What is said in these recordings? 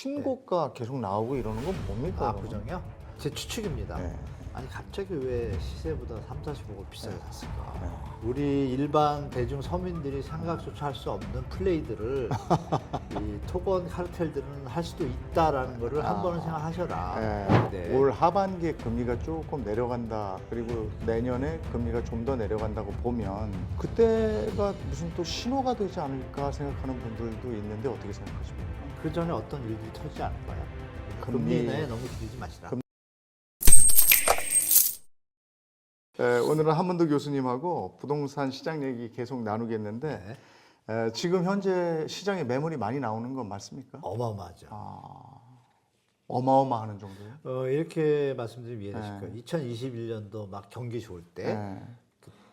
신고가 계속 나오고 이러는 건 뭡니까? 압구정이요? 제 추측입니다. 네. 아니 갑자기 왜 시세보다 30~40억 비싸게 샀을까? 네. 우리 일반 대중 서민들이 생각조차 할 수 없는 플레이들을 이 토건 카르텔들은 할 수도 있다라는 거를 한 번은 생각하셔라. 네. 올 하반기에 금리가 조금 내려간다. 그리고 내년에 금리가 좀 더 내려간다고 보면 그때가 무슨 또 신호가 되지 않을까 생각하는 분들도 있는데 어떻게 생각하십니까? 그 전에 어떤 일들이 터지지 않을까요? 금리 내에 너무 기대지 마시라. 오늘은 한문도 교수님하고 부동산 시장 얘기 계속 나누겠는데 지금 현재 시장에 매물이 많이 나오는 건 맞습니까? 어마어마하죠. 어마어마하는 정도요? 이렇게 말씀드리면 이해되실 거예요. 2021년도 막 경기 좋을 때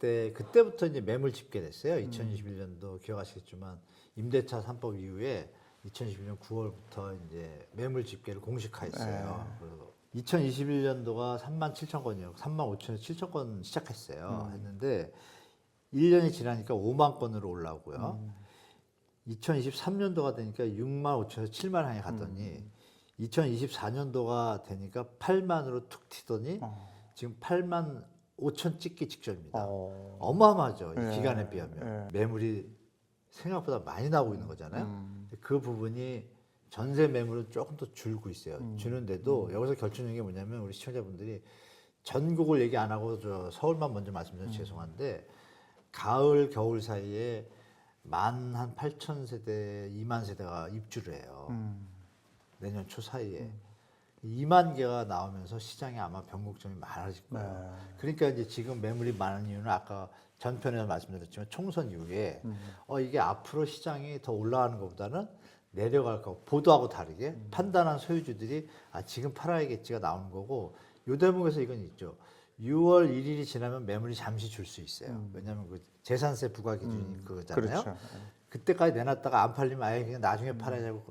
그때부터 이제 매물 집계됐어요. 2021년도 기억하시겠지만 임대차 3법 이후에 2021년 9월부터 이제 매물 집계를 공식화했어요. 그래서 2021년도가 37,000건이요. 35,000에서 7,000건 시작했어요. 했는데 1년이 지나니까 5만 건으로 올라오고요. 2023년도가 되니까 6만 5천에서 7만 향해 갔더니 2024년도가 되니까 8만으로 툭 튀더니 지금 8만 5천 찍기 직전입니다. 어마어마하죠. 이 기간에 비하면. 매물이 생각보다 많이 나오고 있는 거잖아요. 그 부분이 전세 매물은 조금 더 줄고 있어요. 주는데도 여기서 결정적인 게 뭐냐면 우리 시청자분들이 전국을 얘기 안 하고 저 서울만 먼저 말씀드려서 죄송한데 가을 겨울 사이에 만 한 8천 세대, 2만 세대가 입주를 해요. 내년 초 사이에 2만 개가 나오면서 시장에 아마 변곡점이 많아질 거예요. 그러니까 이제 지금 매물이 많은 이유는 아까 전편에서 말씀드렸지만 총선 이후에 이게 앞으로 시장이 더 올라가는 것보다는 내려갈 거 보도하고 다르게 판단한 소유주들이 지금 팔아야겠지가 나오는 거고 요 대목에서 이건 있죠. 6월 1일이 지나면 매물이 잠시 줄 수 있어요. 왜냐하면 그 재산세 부과 기준이 그거잖아요. 그렇죠. 그때까지 내놨다가 안 팔리면 아예 그냥 나중에 팔아야고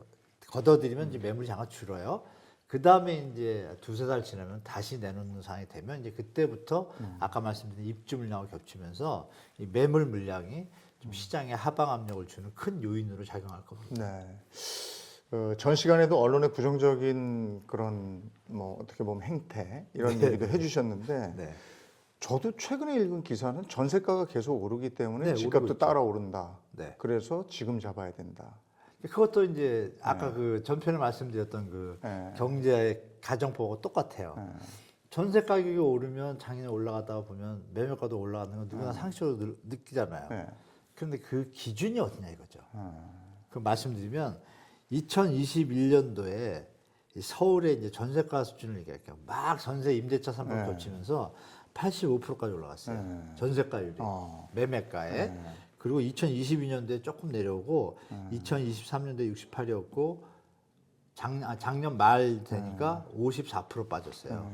걷어들이면 이제 매물이 잠깐 줄어요. 그 다음에 이제 2~3달 지나면 다시 내놓는 상황이 되면 이제 그때부터 아까 말씀드린 입주 물량하고 겹치면서 이 매물 물량이 좀 시장에 하방 압력을 주는 큰 요인으로 작용할 겁니다. 네. 전 시간에도 언론의 부정적인 그런 뭐 어떻게 보면 행태 이런 얘기도 해주셨는데 저도 최근에 읽은 기사는 전세가가 계속 오르기 때문에 집값도 따라 오른다. 그래서 지금 잡아야 된다. 그것도 이제 아까 그 전편에 말씀드렸던 그 경제 가정법하고 똑같아요. 전세 가격이 오르면 작년에 올라가다가 보면 매매가도 올라가는 건 누구나 상식적으로 느끼잖아요. 그런데 그 기준이 어디냐 이거죠. 그 말씀드리면 2021년도에 서울의 이제 전세가 수준을 얘기할게요. 막 전세 임대차 3법 겹치면서 85%까지 올라갔어요. 전세가율이 매매가에. 그리고 2022년도에 조금 내려오고 2023년도에 68이었고 작년 말 되니까 54% 빠졌어요.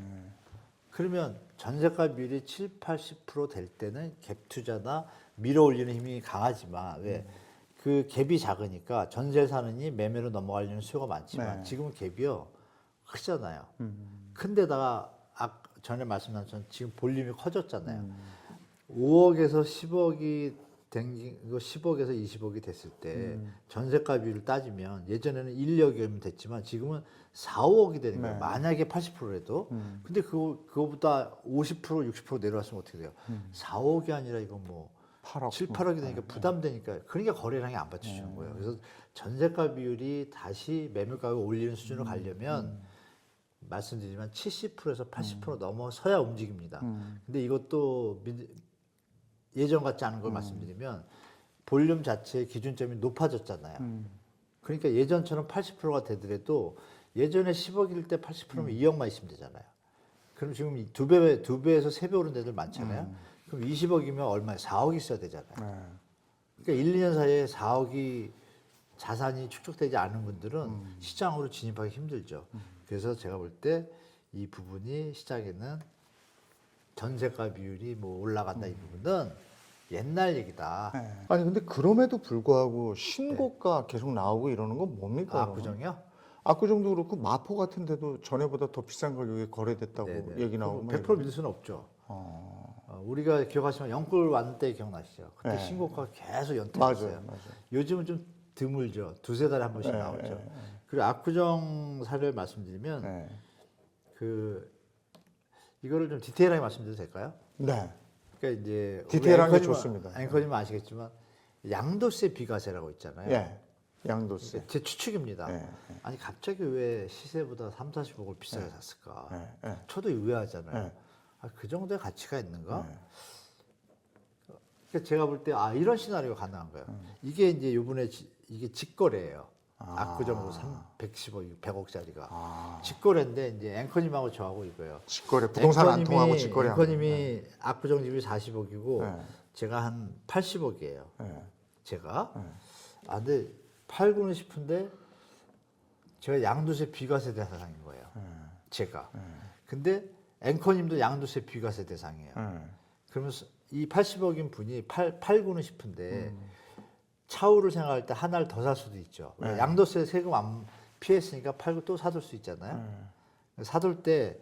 그러면 전세가 비율이 70~80% 될 때는 갭 투자나 밀어올리는 힘이 강하지만 왜? 그 갭이 작으니까 전세 사느니 매매로 넘어가려는 수요가 많지만 지금은 갭이요 크잖아요. 큰데다가 전에 말씀드린 것처럼 지금 볼륨이 커졌잖아요. 5억에서 10억이 이거 10억에서 20억이 됐을 때 전세가 비율을 따지면 예전에는 1, 2억이면 됐지만 지금은 4, 5억이 되는 거예요. 만약에 80%라도. 근데 그거보다 50%, 60% 내려왔으면 어떻게 돼요? 4, 5억이 아니라 이거 뭐 8억, 7, 8억이 되니까 부담되니까 그러니까 거래량이 안 받쳐주는 거예요. 그래서 전세가 비율이 다시 매물 가격을 올리는 수준으로 가려면 말씀드리지만 70%에서 80% 넘어서야 움직입니다. 근데 이것도 예전 같지 않은 걸 말씀드리면 볼륨 자체의 기준점이 높아졌잖아요. 그러니까 예전처럼 80%가 되더라도 예전에 10억일 때 80%면 2억만 있으면 되잖아요. 그럼 지금 두 배에서 3배 오른 데들 많잖아요. 그럼 20억이면 얼마에 4억 있어야 되잖아요. 그러니까 1, 2년 사이에 4억이 자산이 축적되지 않은 분들은 시장으로 진입하기 힘들죠. 그래서 제가 볼 때 이 부분이 시장에는 전세가 비율이 뭐 올라간다 이 부분은 옛날 얘기다. 아니 근데 그럼에도 불구하고 신고가 계속 나오고 이러는 건 뭡니까? 압구정이요? 압구정도 그렇고 마포 같은 데도 전에보다 더 비싼 가격에 거래됐다고 얘기 나오고 100% 믿을 수는 없죠. 우리가 기억하시면 영끌 왔을 때 기억나시죠? 그때 신고가가 계속 연태했어요. 요즘은 좀 드물죠. 2~3달에 한 번씩 나오죠. 그리고 압구정 사례를 말씀드리면 네. 이거를 좀 디테일하게 말씀드려도 될까요? 네. 그러니까 이제 디테일한 게 좋습니다. 앵커님은 아시겠지만 양도세 비과세라고 있잖아요. 예. 양도세. 그러니까 제 추측입니다. 예. 아니 갑자기 왜 시세보다 3, 40억을 비싸게 샀을까? 예. 저도 의아하잖아요. 예. 그 정도의 가치가 있는가? 예. 그러니까 제가 볼 때 이런 시나리오가 가능한 거예요. 이게 이제 요번에 이게 직거래예요. 압구정으로 110억, 100억짜리가 직거래인데 이제 앵커님하고 저하고 이거예요. 직거래 부동산 안 통하고 직거래. 앵커님이 압구정 집이 40억이고 네. 제가 한 80억이에요. 네. 제가 근데 팔고는 싶은데 제가 양도세 비과세 대상인 거예요. 제가. 근데 앵커님도 양도세 비과세 대상이에요. 그러면서 이 80억인 분이 팔고는 싶은데 차후를 생각할 때 하나를 더 살 수도 있죠. 양도세 세금 안 피했으니까 팔고 또 사둘 수 있잖아요. 사둘 때,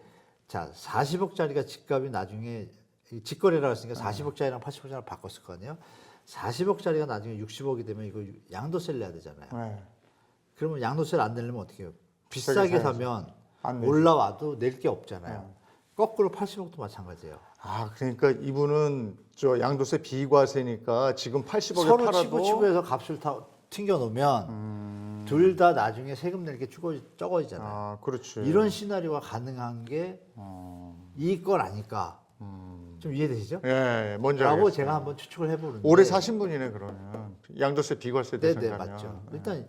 자, 40억짜리가 집값이 나중에, 직거래라고 했으니까 40억짜리랑 80억짜리랑 바꿨을 거 아니에요? 40억짜리가 나중에 60억이 되면 이거 양도세를 내야 되잖아요. 그러면 양도세를 안 내려면 어떻게 해요? 비싸게 사면 올라와도 낼 게 없잖아요. 거꾸로 80억도 마찬가지예요. 그러니까 이분은 저 양도세 비과세니까 지금 80억에 서로 팔아도 치고치고해서 값을 다 튕겨 놓으면 둘 다 나중에 세금 낼 게 적어지잖아요. 그렇지. 이런 시나리오가 가능한 게 이건 아닐까? 좀 이해되시죠? 예, 뭔지 라고 알겠어요. 제가 한번 추측을 해보는데 오래 사신 분이네 그러면 양도세 비과세 네네 대상자면. 맞죠. 일단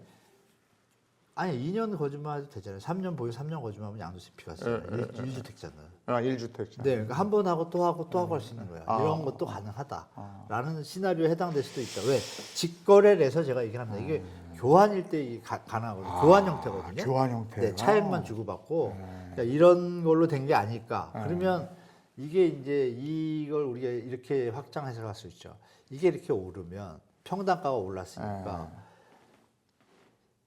아니 2년 거주만 해도 되잖아요. 3년 보유 3년 거주하면 양도세 비과세잖아요. 1주택자는. 1주택자. 네, 그러니까 한 번 하고 또 하고 또 하고 할 수 있는 거예요. 이런 것도 가능하다라는 시나리오에 해당될 수도 있다. 왜? 직거래를 해서 제가 얘기를 합니다. 이게 교환일 때 이게 가능하거든요. 교환 형태거든요. 교환 형태. 네, 차액만 주고받고 그러니까 이런 걸로 된 게 아닐까. 그러면 이게 이제 이걸 우리가 이렇게 확장해서 갈 수 있죠. 이게 이렇게 오르면 평당가가 올랐으니까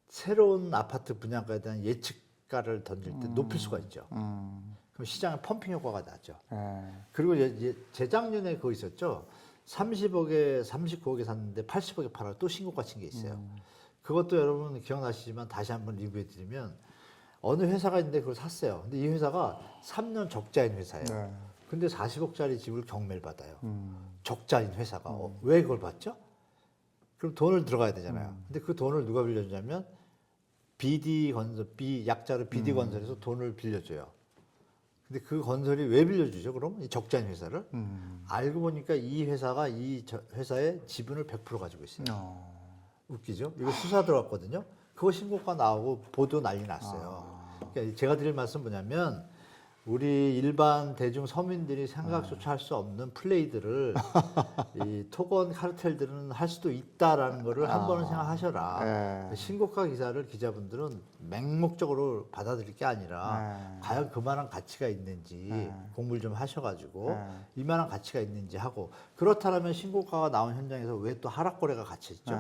새로운 아파트 분양가에 대한 예측가를 던질 때 높일 수가 있죠. 그럼 시장에 펌핑 효과가 나죠. 그리고 이제 재작년에 그거 있었죠. 30억에 39억에 샀는데 80억에 팔아 또 신고가 친 게 있어요. 그것도 여러분 기억나시지만 다시 한번 리뷰해 드리면 어느 회사가 있는데 그걸 샀어요. 근데 이 회사가 3년 적자인 회사예요. 근데 40억짜리 집을 경매를 받아요. 적자인 회사가. 왜 그걸 받죠? 그럼 돈을 들어가야 되잖아요. 근데 그 돈을 누가 빌려주냐면 BD 건설, 약자로 BD 건설에서 돈을 빌려줘요. 근데 그 건설이 왜 빌려주죠? 그럼 이 적자인 회사를 알고 보니까 이 회사가 이 회사의 지분을 100% 가지고 있어요. 웃기죠? 이거 수사 들어갔거든요. 그거 신고가 나오고 보도 난리 났어요. 그러니까 제가 드릴 말씀 뭐냐면 우리 일반 대중 서민들이 생각조차 할 수 없는 플레이들을 이 토건 카르텔들은 할 수도 있다라는 거를 한 번은 생각하셔라. 신고가 기사를 기자분들은 맹목적으로 받아들일 게 아니라 과연 그만한 가치가 있는지 공부를 좀 하셔가지고 이만한 가치가 있는지 하고 그렇다면 신고가가 나온 현장에서 왜 또 하락 거래가 같이 있죠?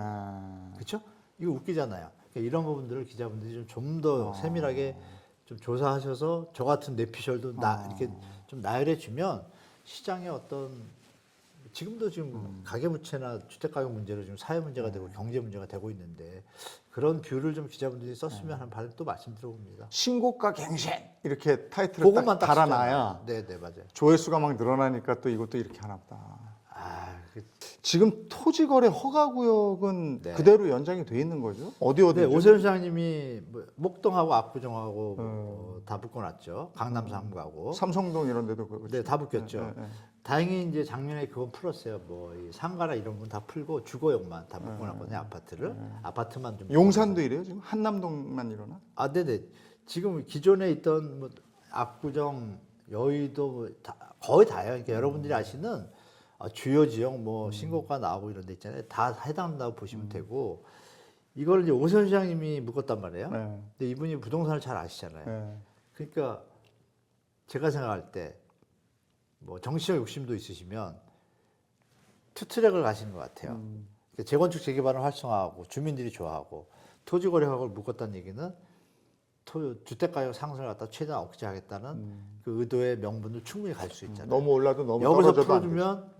그렇죠? 이거 웃기잖아요. 그러니까 이런 부분들을 기자분들이 좀 더 세밀하게 좀 조사하셔서 저 같은 뇌피셜도 이렇게 좀 나열해 주면 시장의 어떤 지금도 지금 가계부채나 주택가격 문제로 지금 사회 문제가 되고 경제 문제가 되고 있는데 그런 뷰를 좀 기자분들이 썼으면 하는 바를 또 말씀드려봅니다. 신고가 갱신 이렇게 타이틀을 그것만 딱 달아놔야 네네 맞아요. 조회수가 막 늘어나니까 또 이것도 이렇게 하나 보다. 지금 토지거래 허가구역은 그대로 연장이 돼 있는 거죠? 어디 네, 오세훈 시장님이 목동하고 압구정하고 다 묶어놨죠. 강남 3구하고 삼성동 이런 데도 그렇죠. 네, 다 묶였죠. 다행히 이제 작년에 그건 풀었어요. 뭐 이 상가나 이런 건 다 풀고 주거용만 다 묶어놨거든요. 아파트를 아파트만 좀 용산도 이래요 지금 한남동만 일어나? 네네. 지금 기존에 있던 뭐 압구정, 여의도 뭐 거의 다예요. 그러니까 여러분들이 아시는 주요 지역 뭐 신고가 나오고 이런 데 있잖아요. 다 해당한다고 보시면 되고 이걸 이제 오세훈 시장님이 묶었단 말이에요. 근데 이분이 부동산을 잘 아시잖아요. 그러니까 제가 생각할 때 뭐 정치적 욕심도 있으시면 투트랙을 가시는 것 같아요. 그러니까 재건축 재개발을 활성화하고 주민들이 좋아하고 토지거래학을 묶었다는 얘기는 주택가격 상승을 갖다 최대한 억제하겠다는 그 의도의 명분을 충분히 갈 수 있잖아요. 너무 올라도 너무 여기서 떨어져도 풀어주면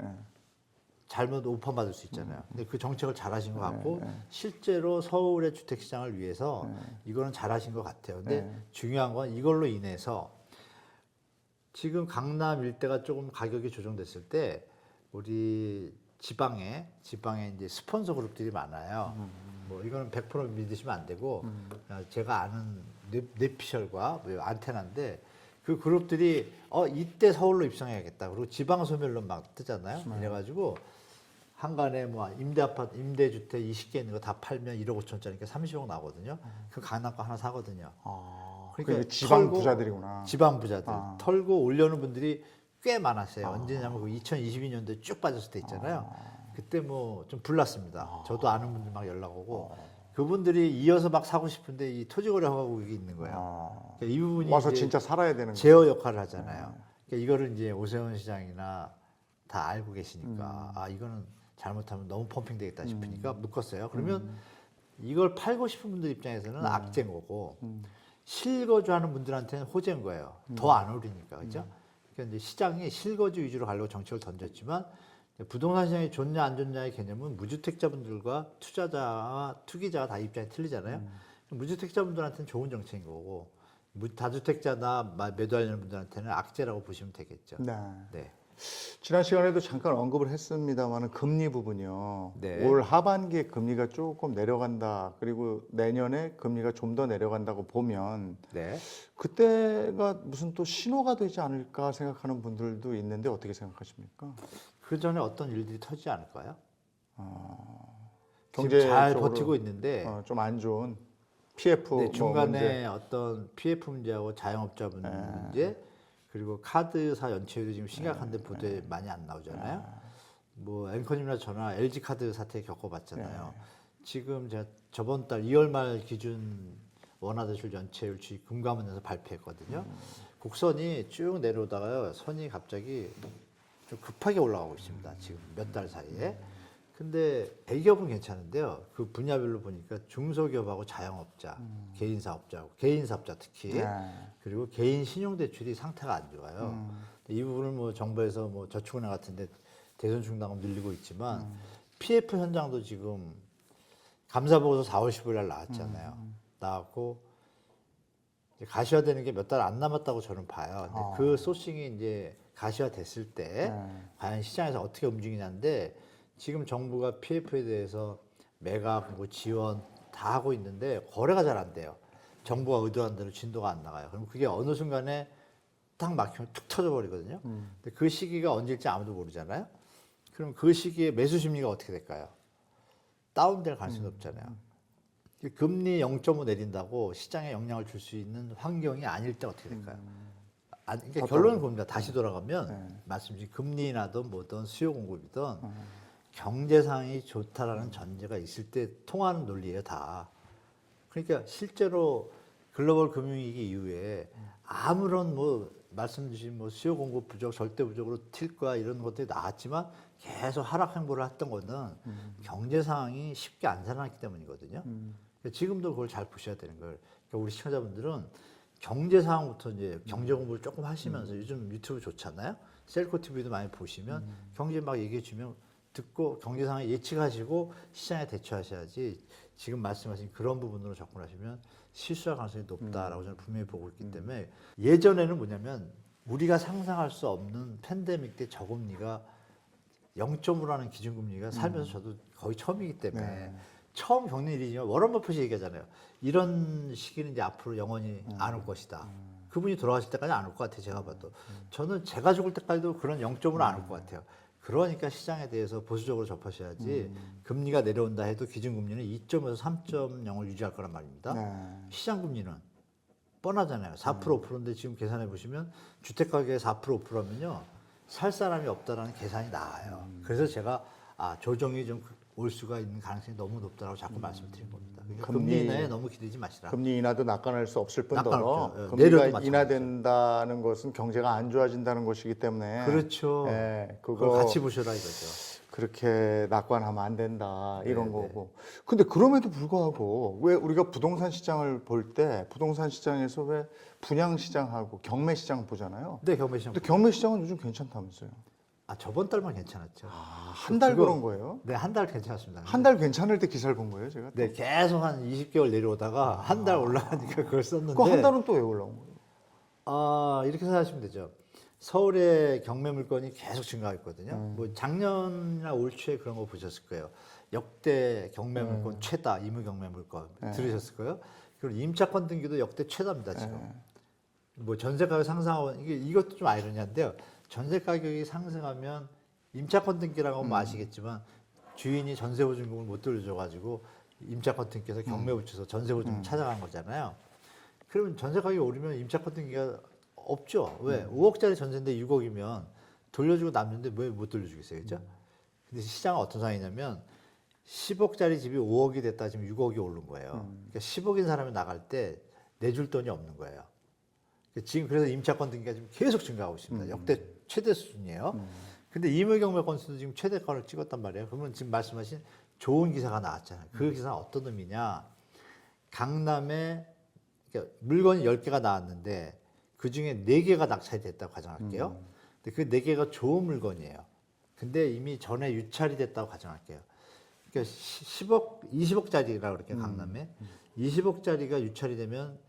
잘못 오퍼 받을 수 있잖아요. 근데 그 정책을 잘하신 것 같고 실제로 서울의 주택 시장을 위해서 이거는 잘하신 것 같아요. 근데 중요한 건 이걸로 인해서 지금 강남 일대가 조금 가격이 조정됐을 때 우리 지방에 이제 스폰서 그룹들이 많아요. 뭐 이거는 100% 믿으시면 안 되고 제가 아는 뇌피셜과 뭐 안테나인데 그 그룹들이 이때 서울로 입성해야겠다. 그리고 지방 소멸로 막 뜨잖아요. 이래가지고 한간에 뭐 임대주택 20개 있는 거 다 팔면 1억 5천짜리니까 30억 나거든요. 그 강남 거 하나 사거든요. 그러니까 지방 부자들이구나. 지방 부자들 털고 올려는 분들이 꽤 많았어요. 언제냐면 그 2022년도에 쭉 빠졌을 때 있잖아요. 그때 뭐 좀 불났습니다. 저도 아는 분들 막 연락 오고 그분들이 이어서 막 사고 싶은데 이 토지거래허가국이 있는 거예요. 그러니까 이 부분이 와서 이제 진짜 살아야 되는 제어 역할을 하잖아요. 그러니까 이거를 이제 오세훈 시장이나 다 알고 계시니까 아 이거는 잘못하면 너무 펌핑 되겠다 싶으니까 묶었어요. 그러면 이걸 팔고 싶은 분들 입장에서는 악재인 거고 실거주하는 분들한테는 호재인 거예요. 더 안 오르니까 그죠? 그러니까 이제 시장이 실거주 위주로 가려고 정책을 던졌지만 부동산 시장이 좋냐 안 좋냐의 개념은 무주택자분들과 투자자와 투기자가 다 입장이 틀리잖아요. 무주택자분들한테는 좋은 정책인 거고 다주택자나 매도하려는 분들한테는 악재라고 보시면 되겠죠. 네. 지난 시간에도 잠깐 언급을 했습니다만 금리 부분이요. 네. 올 하반기에 금리가 조금 내려간다. 그리고 내년에 금리가 좀 더 내려간다고 보면 네. 그때가 무슨 또 신호가 되지 않을까 생각하는 분들도 있는데 어떻게 생각하십니까? 그 전에 어떤 일들이 터지지 않을까요? 경제 지금 잘 버티고 있는데 좀 안 좋은 PF 네, 뭐 중간에 문제. 어떤 PF 문제하고 자영업자분 문제 그리고 카드사 연체율이 지금 심각한데 보도에 많이 안 나오잖아요. 뭐 앵커님이나 저나 LG 카드 사태 겪어봤잖아요. 지금 제가 저번 달 2월 말 기준 원화대출 연체율 금감원에서 발표했거든요. 곡선이 쭉 내려오다가요. 선이 갑자기 좀 급하게 올라가고 있습니다. 지금 몇 달 사이에. 근데 대기업은 괜찮은데요. 그 분야별로 보니까 중소기업하고 자영업자, 개인사업자 특히 그리고 개인 신용대출이 상태가 안 좋아요. 이 부분을 뭐 정부에서 뭐 저축은행 같은데 대손 충당금 늘리고 있지만 PF 현장도 지금 감사보고서 4월 15일 날 나왔잖아요. 나왔고 이제 가시화되는 게 몇 달 안 남았다고 저는 봐요. 근데 그 소싱이 이제 가시화됐을 때 과연 시장에서 어떻게 움직이냐인데 지금 정부가 PF에 대해서 매각, 뭐 지원 다 하고 있는데 거래가 잘 안 돼요. 정부가 의도한 대로 진도가 안 나가요. 그럼 그게 어느 순간에 딱 막히면 툭 터져버리거든요. 근데 그 시기가 언제일지 아무도 모르잖아요. 그럼 그 시기에 매수 심리가 어떻게 될까요? 다운될 가능성이 없잖아요. 금리 0.5 내린다고 시장에 영향을 줄 수 있는 환경이 아닐 때 어떻게 될까요? 그러니까 결론은 봅니다. 다시 돌아가면 말씀드린 금리나든 뭐든 수요 공급이든 경제상이 좋다라는 전제가 있을 때 통하는 논리예요, 다. 그러니까 실제로 글로벌 금융위기 이후에 아무런 뭐 말씀 주신 뭐 수요 공급 부족, 절대 부족으로 튈 거야 이런 것들이 나왔지만 계속 하락 행보를 했던 거는 경제 상황이 쉽게 안 살아났기 때문이거든요. 그러니까 지금도 그걸 잘 보셔야 되는 거예요. 그러니까 우리 시청자분들은 경제 상황부터 이제 경제 공부를 조금 하시면서 요즘 유튜브 좋잖아요. 셀코 TV도 많이 보시면 경제 막 얘기해 주면 듣고 경제 상황 예측하시고 시장에 대처하셔야지 지금 말씀하신 그런 부분으로 접근하시면 실수할 가능성이 높다라고 저는 분명히 보고 있기 때문에 예전에는 뭐냐면 우리가 상상할 수 없는 팬데믹 때 저금리가 0.5라는 기준금리가 살면서 저도 거의 처음이기 때문에 처음 겪는 일이지만 워런 버핏이 얘기하잖아요. 이런 시기는 이제 앞으로 영원히 안 올 것이다. 그분이 돌아가실 때까지 안 올 것 같아요. 제가 봐도. 저는 제가 죽을 때까지도 그런 0.5는 안 올 것 같아요. 그러니까 시장에 대해서 보수적으로 접하셔야지 금리가 내려온다 해도 기준금리는 2.5에서 3.0을 유지할 거란 말입니다. 시장금리는 뻔하잖아요. 4% 5%인데 지금 계산해 보시면 주택가격에 4% 5%면요. 살 사람이 없다라는 계산이 나와요. 그래서 제가 조정이 좀 올 수가 있는 가능성이 너무 높다라고 자꾸 말씀드린 겁니다. 그러니까 금리 인하에 너무 기대지 마시라. 금리 인하도 낙관할 수 없을 뿐더러 낙관할 금리가 인하된다는 것은 경제가 안 좋아진다는 것이기 때문에 그렇죠. 그걸 같이 보셔라 이거죠. 그렇게 낙관하면 안 된다 이런 거고. 근데 그럼에도 불구하고 왜 우리가 부동산 시장을 볼 때 부동산 시장에서 왜 분양 시장하고 경매 시장 보잖아요. 네, 경매 시장. 근데 경매 시장은 요즘 괜찮다면서요. 저번 달만 괜찮았죠. 한 달 그런 거예요? 네, 한 달 괜찮았습니다. 한 달 괜찮을 때 기사를 본 거예요, 제가? 네, 계속 한 20개월 내려오다가 한 달 올라가니까 그걸 썼는데. 그 한 달은 또 왜 올라온 거예요? 이렇게 생각하시면 되죠. 서울의 경매 물건이 계속 증가하고 있거든요. 뭐 작년이나 올 초에 그런 거 보셨을 거예요. 역대 경매 물건 최다, 임의 경매 물건 들으셨을 거예요. 그리고 임차권 등기도 역대 최다입니다, 지금. 뭐 전세 가격 상승하고 이것도 좀 아이러니한데요. 전세 가격이 상승하면 임차권 등기라고 하면 아시겠지만 주인이 전세 보증금을 못 돌려줘가지고 임차권 등기에서 경매 붙여서 전세 보증금 찾아간 거잖아요. 그러면 전세 가격이 오르면 임차권 등기가 없죠. 왜? 5억짜리 전세인데 6억이면 돌려주고 남는데 왜 못 돌려주겠어요, 그렇죠? 근데 시장은 어떤 상황이냐면 10억짜리 집이 5억이 됐다 지금 6억이 오른 거예요. 그러니까 10억인 사람이 나갈 때 내줄 돈이 없는 거예요. 지금 그래서 임차권 등기가 지금 계속 증가하고 있습니다. 역대 최대 수준이에요. 근데 임의 경매 건수도 지금 최대가를 찍었단 말이에요. 그러면 지금 말씀하신 좋은 기사가 나왔잖아요. 그 기사는 어떤 의미냐? 강남에 그러니까 물건이 10개가 나왔는데 그 중에 4개가 낙찰이 됐다고 가정할게요. 근데 그 4개가 좋은 물건이에요. 근데 이미 전에 유찰이 됐다고 가정할게요. 그러니까 10억, 20억짜리라고 그렇게 강남에 20억짜리가 유찰이 되면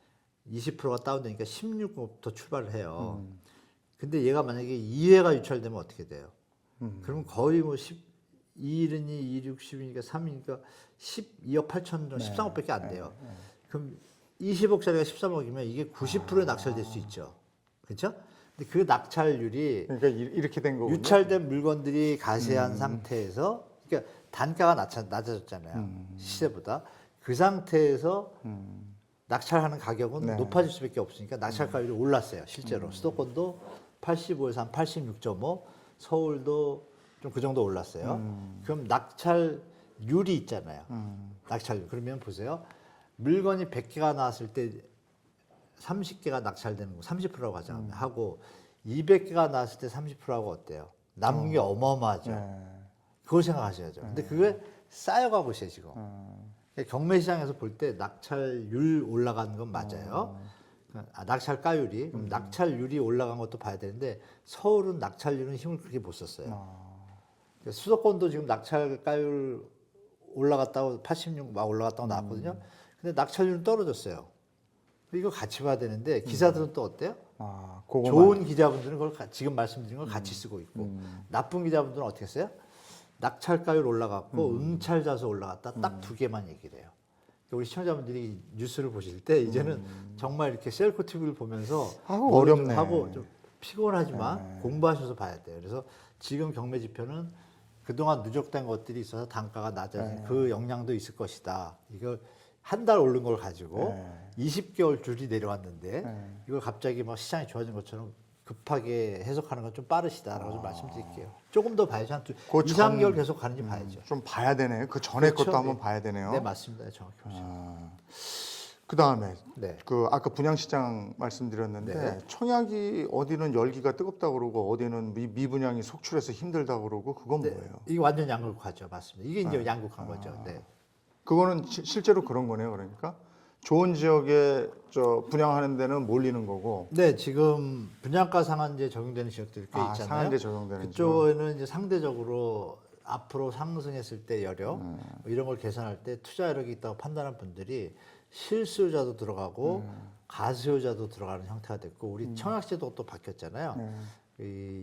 20%가 다운되니까 16억부터 출발을 해요. 근데 얘가 만약에 2회가 유찰되면 어떻게 돼요? 그러면 거의 뭐 2일이니 2, 6, 10이니까 3이니까 12억 8천 정도, 13억밖에 안 돼요. 그럼 20억짜리가 13억이면 이게 90%에 낙찰될 수 있죠. 그렇죠? 근데 그 낙찰률이 그러니까 이렇게 된 거군요. 유찰된 물건들이 가세한 상태에서 그러니까 단가가 낮아졌잖아요. 시세보다. 그 상태에서 낙찰하는 가격은 높아질 수밖에 없으니까 낙찰가율이 올랐어요. 실제로. 수도권도 85에서 한 86.5, 서울도 좀 그 정도 올랐어요. 그럼 낙찰률이 있잖아요. 낙찰률. 그러면 보세요. 물건이 100개가 나왔을 때 30개가 낙찰되는 거 30%라고 가정하면 하고 200개가 나왔을 때 30%하고 어때요? 남는 게 어마어마하죠. 그걸 생각하셔야죠. 근데 그게 쌓여가고 있어요, 지금. 경매 시장에서 볼 때 낙찰률 올라가는 건 맞아요. 낙찰가율이. 그럼 낙찰률이 올라간 것도 봐야 되는데 서울은 낙찰률은 힘을 그렇게 못 썼어요. 그러니까 수도권도 지금 낙찰가율 올라갔다고 86 막 올라갔다고 나왔거든요. 근데 낙찰률은 떨어졌어요. 이거 같이 봐야 되는데 기사들은 또 어때요? 좋은 기자분들은 그걸 지금 말씀드린 걸 같이 쓰고 있고 나쁜 기자분들은 어떻게 써요? 낙찰가율 올라갔고 응찰자수 올라갔다 딱 2개만 얘기를 해요. 그러니까 우리 시청자분들이 뉴스를 보실 때 이제는 정말 이렇게 셀코 TV를 보면서 어렵네. 하고 좀 피곤하지만 공부하셔서 봐야 돼요. 그래서 지금 경매 지표는 그동안 누적된 것들이 있어서 단가가 낮아진 그 영향도 있을 것이다. 이걸 한 달 오른 걸 가지고 20개월 줄이 내려왔는데 이걸 갑자기 막 시장이 좋아진 것처럼 급하게 해석하는 건 좀 빠르시다라고 좀 말씀드릴게요. 조금 더 봐야죠. 한 2, 3개월 계속 가는지 봐야죠. 좀 봐야 되네요. 그 전에 그렇죠? 것도 한번 네. 봐야 되네요. 네, 맞습니다. 정확히 보시면. 그 다음에 네. 그 아까 분양시장 말씀드렸는데 네. 청약이 어디는 열기가 뜨겁다 그러고 어디는 미분양이 속출해서 힘들다 그러고 그건 네. 뭐예요? 이게 완전 양극화죠. 맞습니다. 이게 이제 양극화인 거죠. 네. 그거는 실제로 그런 거네요. 그러니까 좋은 지역에 분양하는 데는 몰리는 거고. 네, 지금 분양가 상한제 적용되는 지역들이 꽤 있잖아요. 상한제 적용되는 그쪽에는 이제 상대적으로 앞으로 상승했을 때 여력 뭐 이런 걸 계산할 때 투자 여력이 있다고 판단한 분들이 실수요자도 들어가고 가수요자도 들어가는 형태가 됐고 우리 청약제도가 또 바뀌었잖아요. 이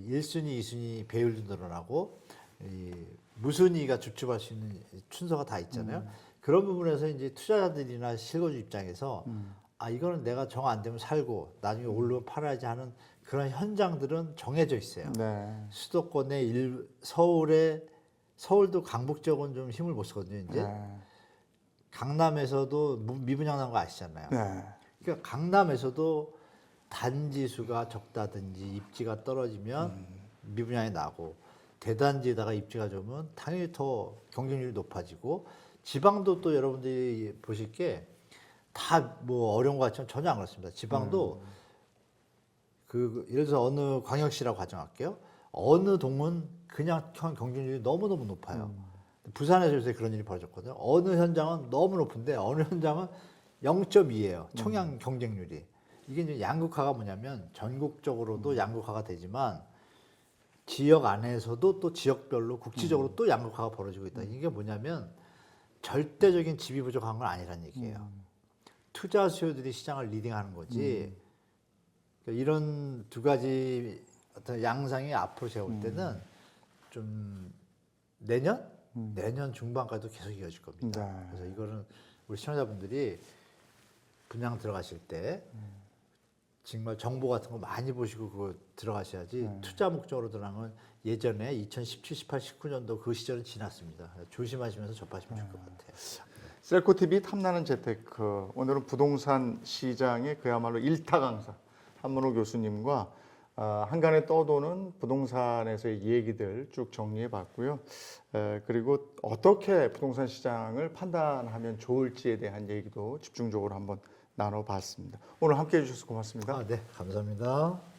1순위, 2순위 배율도 늘어나고 이 무순위가 주춤할 수 있는 순서가 다 있잖아요. 그런 부분에서 이제 투자자들이나 실거주 입장에서 이거는 내가 정 안 되면 살고 나중에 오르면 팔아야지 하는 그런 현장들은 정해져 있어요. 네. 수도권의 서울도 강북 지역은 좀 힘을 못 쓰거든요. 이제 강남에서도 미분양 난 거 아시잖아요. 네. 그러니까 강남에서도 단지 수가 적다든지 입지가 떨어지면 미분양이 나고 대단지에다가 입지가 좋으면 당연히 더 경쟁률이 높아지고 지방도 또 여러분들이 보실 게 다 뭐 어려운 것 같지만 전혀 안 그렇습니다. 지방도 예를 들어서 어느 광역시라고 가정할게요. 어느 동은 그냥 경쟁률이 너무너무 높아요. 부산에서 요새 그런 일이 벌어졌거든요. 어느 현장은 너무 높은데 어느 현장은 0.2예요. 청약 경쟁률이. 이게 이제 양극화가 뭐냐면 전국적으로도 양극화가 되지만 지역 안에서도 또 지역별로 국지적으로 또 양극화가 벌어지고 있다. 이게 뭐냐면 절대적인 집이 부족한 건 아니란 얘기예요. 투자 수요들이 시장을 리딩하는 거지. 그러니까 이런 두 가지 어떤 양상이 앞으로 제가 볼 때는 좀 내년 중반까지도 계속 이어질 겁니다. 네. 그래서 이거는 우리 시청자분들이 분양 들어가실 때 정말 정보 같은 거 많이 보시고 그거 들어가셔야지 투자 목적으로 들어가면 예전에 2017, 18, 19년도 그 시절은 지났습니다. 조심하시면서 접하시면 좋을 것 같아요. 셀코TV 탐나는 재테크, 오늘은 부동산 시장의 그야말로 일타 강사 한문호 교수님과 한간에 떠도는 부동산에서의 얘기들 쭉 정리해 봤고요. 그리고 어떻게 부동산 시장을 판단하면 좋을지에 대한 얘기도 집중적으로 한번 나눠봤습니다. 오늘 함께해 주셔서 고맙습니다. 네, 감사합니다.